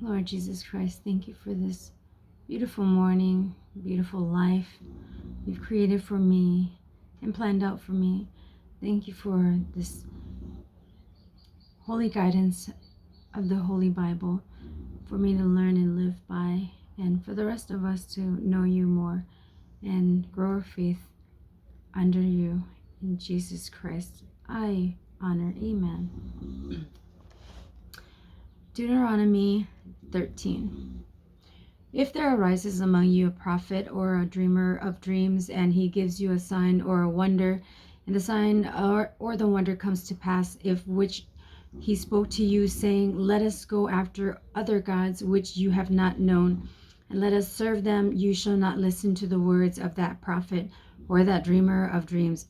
Lord Jesus Christ, thank you for this beautiful morning, beautiful life you've created for me and planned out for me. Thank you for this holy guidance of the Holy Bible for me to learn and live by, and for the rest of us to know you more and grow our faith under you. In Jesus Christ, I honor. Amen. Deuteronomy 13. If there arises among you a prophet or a dreamer of dreams, and he gives you a sign or a wonder, and the sign or the wonder comes to pass, if which he spoke to you, saying, Let us go after other gods which you have not known, and let us serve them, you shall not listen to the words of that prophet or that dreamer of dreams.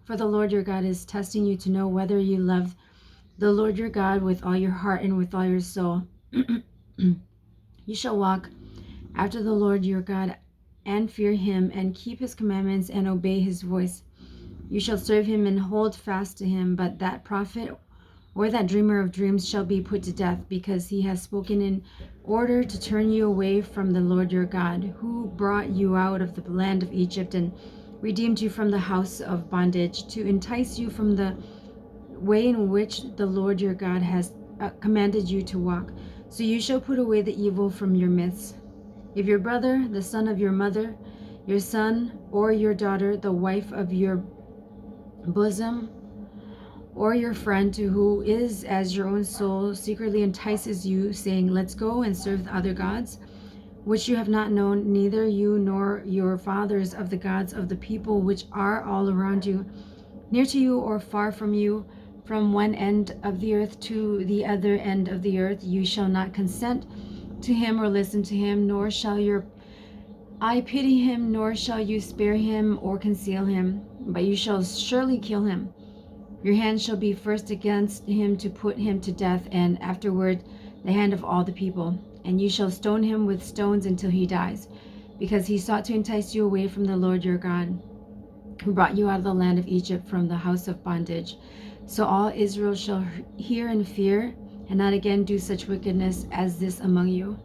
For the Lord your God is testing you to know whether you love the Lord your God with all your heart and with all your soul. You shall walk after the Lord your God and fear him and keep his commandments and obey his voice. You shall serve him and hold fast to him, but that prophet or that dreamer of dreams shall be put to death, because he has spoken in order to turn you away from the Lord your God, who brought you out of the land of Egypt and redeemed you from the house of bondage, to entice you from the way in which the Lord your God has commanded you to walk. So you shall put away the evil from your midst. If your brother, the son of your mother, your son or your daughter, the wife of your bosom, or your friend who is as your own soul, secretly entices you, saying, Let's go and serve the other gods, which you have not known, neither you nor your fathers, of the gods of the people which are all around you, near to you or far from you, from one end of the earth to the other end of the earth, you shall not consent to him or listen to him, nor shall your eye pity him, nor shall you spare him or conceal him, but you shall surely kill him. Your hand shall be first against him to put him to death, and afterward the hand of all the people. And you shall stone him with stones until he dies, because he sought to entice you away from the Lord your God, who brought you out of the land of Egypt from the house of bondage. So all Israel shall hear and fear, and not again do such wickedness as this among you.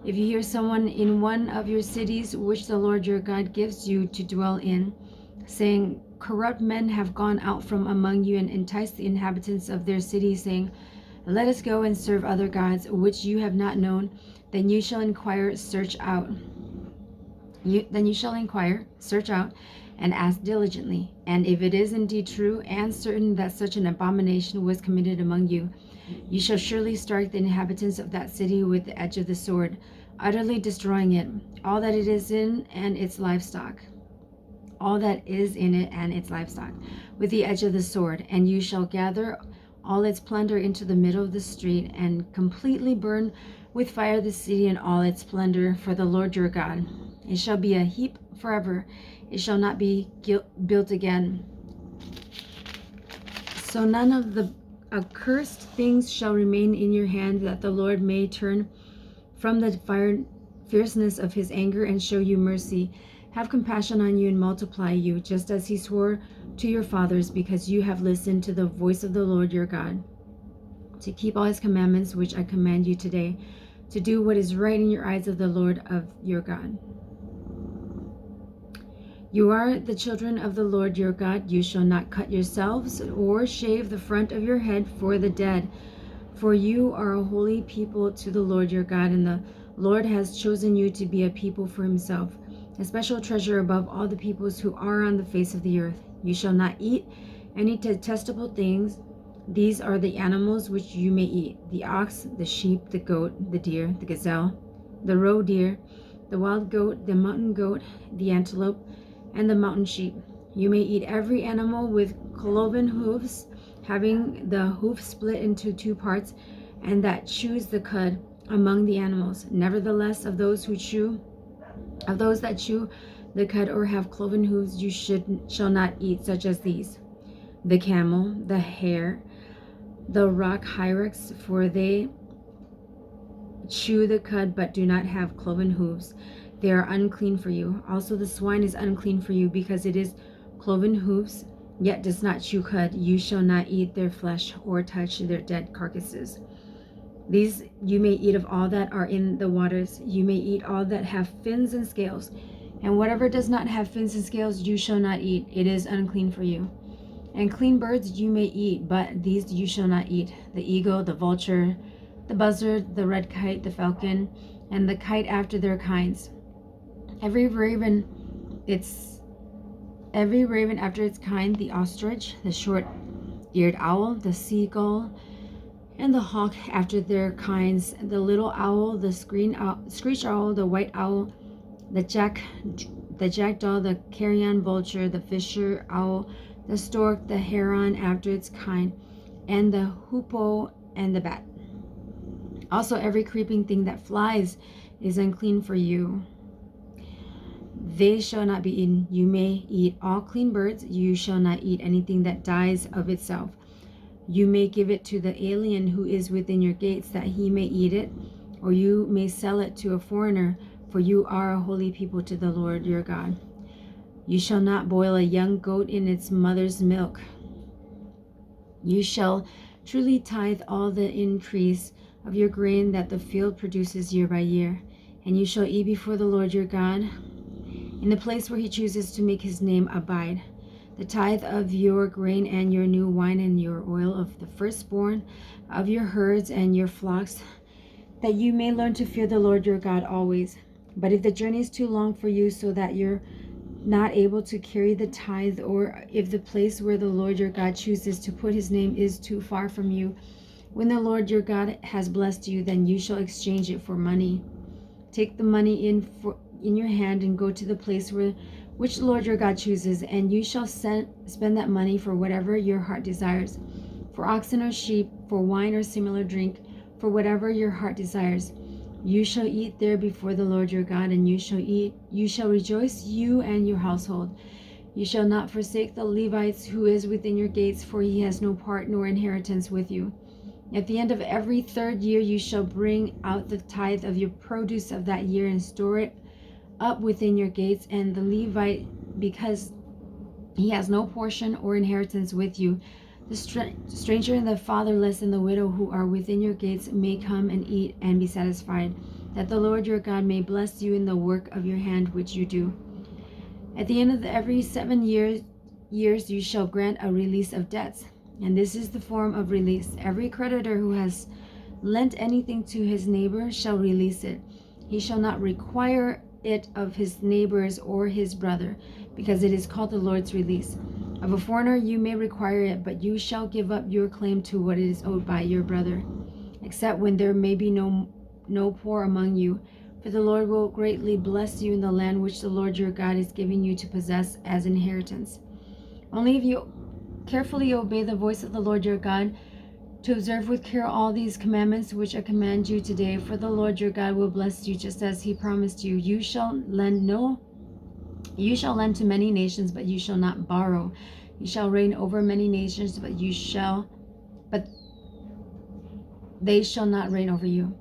If you hear someone in one of your cities, which the Lord your God gives you to dwell in, saying, Corrupt men have gone out from among you and enticed the inhabitants of their city, saying, Let us go and serve other gods, which you have not known, then you shall inquire, search out. Search out, and ask diligently. And if it is indeed true and certain that such an abomination was committed among you, you shall surely strike the inhabitants of that city with the edge of the sword, utterly destroying it, all that it is in and its livestock. All that is in it and its livestock, with the edge of the sword, and you shall gather all its plunder into the middle of the street, and completely burn with fire the city and all its splendor for the Lord your God. It shall be a heap forever, it shall not be built again. So none of the accursed things shall remain in your hand, that the Lord may turn from the fierceness of his anger and show you mercy, have compassion on you and multiply you, just as he swore to your fathers, because you have listened to the voice of the Lord your God, to keep all his commandments which I command you today, to do what is right in your eyes of the Lord of your God. You are the children of the Lord your God. You shall not cut yourselves or shave the front of your head for the dead, for you are a holy people to the Lord your God, and the Lord has chosen you to be a people for himself, a special treasure above all the peoples who are on the face of the earth. You shall not eat any detestable things. These are the animals which you may eat: the ox, the sheep, the goat, the deer, the gazelle, the roe deer, the wild goat, the mountain goat, the antelope, and the mountain sheep. You may eat every animal with cloven hoofs, having the hoof split into two parts, and that chews the cud among the animals. Nevertheless, of those that chew the cud or have cloven hooves, you shall not eat, such as these: the camel, the hare, the rock hyrax, for they chew the cud but do not have cloven hooves. They are unclean for you. Also the swine is unclean for you, because it is cloven hoofs, yet does not chew cud. You shall not eat their flesh or touch their dead carcasses. These you may eat of all that are in the waters. You may eat all that have fins and scales. And whatever does not have fins and scales you shall not eat. It is unclean for you. And clean birds you may eat, but these you shall not eat: the eagle, the vulture, the buzzard, the red kite, the falcon, and the kite after their kinds. Every raven after its kind: the ostrich, the short-eared owl, the seagull, and the hawk after their kinds: the little owl, the screech owl, the white owl, the jackdaw, the carrion vulture, the fisher owl, the stork, the heron after its kind, and the hoopoe and the bat. Also every creeping thing that flies is unclean for you. They shall not be eaten. You may eat all clean birds. You shall not eat anything that dies of itself. You may give it to the alien who is within your gates, that he may eat it, or you may sell it to a foreigner, for you are a holy people to the Lord your God. You shall not boil a young goat in its mother's milk. You shall truly tithe all the increase of your grain that the field produces year by year, and you shall eat before the Lord your God in the place where he chooses to make his name abide. The tithe of your grain and your new wine and your oil, of the firstborn of your herds and your flocks, that you may learn to fear the Lord your God always. But if the journey is too long for you, so that you're not able to carry the tithe, or if the place where the Lord your God chooses to put his name is too far from you, when the Lord your God has blessed you, then you shall exchange it for money. Take the money in your hand and go to the place which the Lord your God chooses, and you shall spend that money for whatever your heart desires, for oxen or sheep, for wine or similar drink, for whatever your heart desires. You shall eat there before the Lord your God, and you shall rejoice, you and your household. You shall not forsake the Levites who is within your gates, for he has no part nor inheritance with you. At the end of every third year you shall bring out the tithe of your produce of that year and store it up within your gates. And the Levite, because he has no portion or inheritance with you, the stranger and the fatherless and the widow who are within your gates may come and eat and be satisfied, that the Lord your God may bless you in the work of your hand which you do. At the end of every 7 years you shall grant a release of debts. And this is the form of release: every creditor who has lent anything to his neighbor shall release it. He shall not require it of his neighbors or his brother, because it is called the Lord's release. Of a foreigner you may require it, but you shall give up your claim to what is owed by your brother, except when there may be no poor among you. For the Lord will greatly bless you in the land which the Lord your God is giving you to possess as inheritance. Only if you carefully obey the voice of the Lord your God, to observe with care all these commandments which I command you today, for the Lord your God will bless you just as he promised you. You shall lend to many nations, but you shall not borrow. You shall reign over many nations, but they shall not reign over you.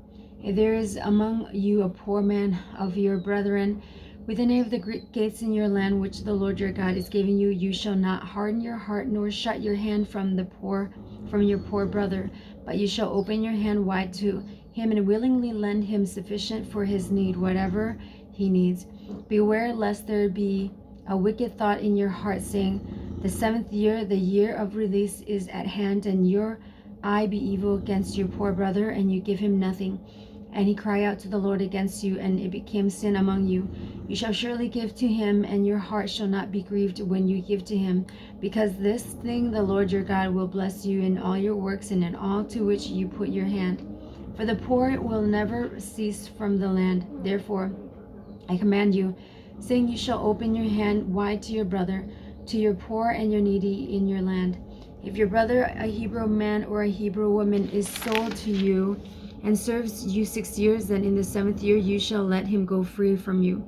If there is among you a poor man of your brethren with any of the gates in your land which the Lord your God is giving you, you shall not harden your heart nor shut your hand from your poor brother, but you shall open your hand wide to him and willingly lend him sufficient for his need, whatever he needs. Beware lest there be a wicked thought in your heart, saying, the 7th year, the year of release, is at hand, and your eye be evil against your poor brother, and you give him nothing, and he cry out to the Lord against you, and it became sin among you. You shall surely give to him, and your heart shall not be grieved when you give to him, because this thing the Lord your God will bless you in all your works and in all to which you put your hand. For the poor will never cease from the land. Therefore I command you, saying, you shall open your hand wide to your brother, to your poor and your needy in your land. If your brother, a Hebrew man or a Hebrew woman, is sold to you and serves you 6 years, then in the 7th year you shall let him go free from you.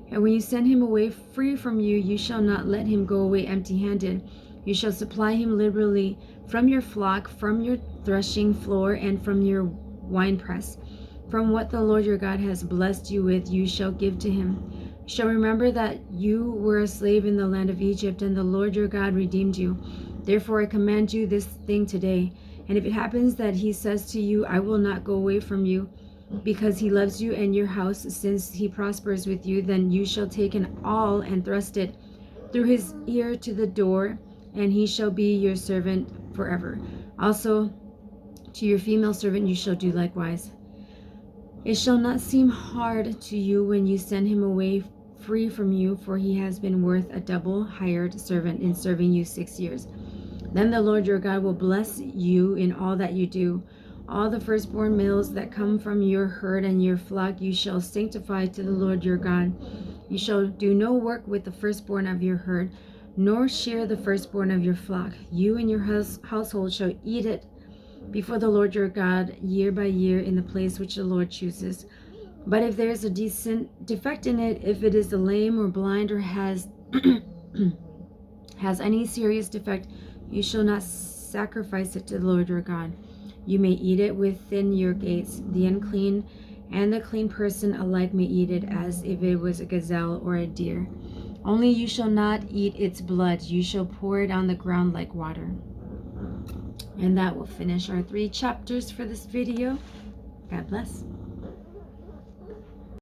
And when you send him away free from you, you shall not let him go away empty-handed. You shall supply him liberally from your flock, from your threshing floor, and from your winepress. From what the Lord your God has blessed you with, you shall give to him. You shall remember that you were a slave in the land of Egypt, and the Lord your God redeemed you. Therefore I command you this thing today, And if it happens that he says to you, I will not go away from you, because he loves you and your house, since he prospers with you, then you shall take an awl and thrust it through his ear to the door, and he shall be your servant forever. Also, to your female servant you shall do likewise. It shall not seem hard to you when you send him away free from you, for he has been worth a double hired servant in serving you 6 years. Then the Lord your God will bless you in all that you do. All the firstborn males that come from your herd and your flock you shall sanctify to the Lord your God. You shall do no work with the firstborn of your herd, nor shear the firstborn of your flock. You and your household shall eat it before the Lord your God year by year in the place which the Lord chooses. But if there is a defect in it, if it is lame or blind or has any serious defect, you shall not sacrifice it to the Lord your God. You may eat it within your gates. The unclean and the clean person alike may eat it, as if it was a gazelle or a deer. Only you shall not eat its blood. You shall pour it on the ground like water. And that will finish our 3 chapters for this video. God bless.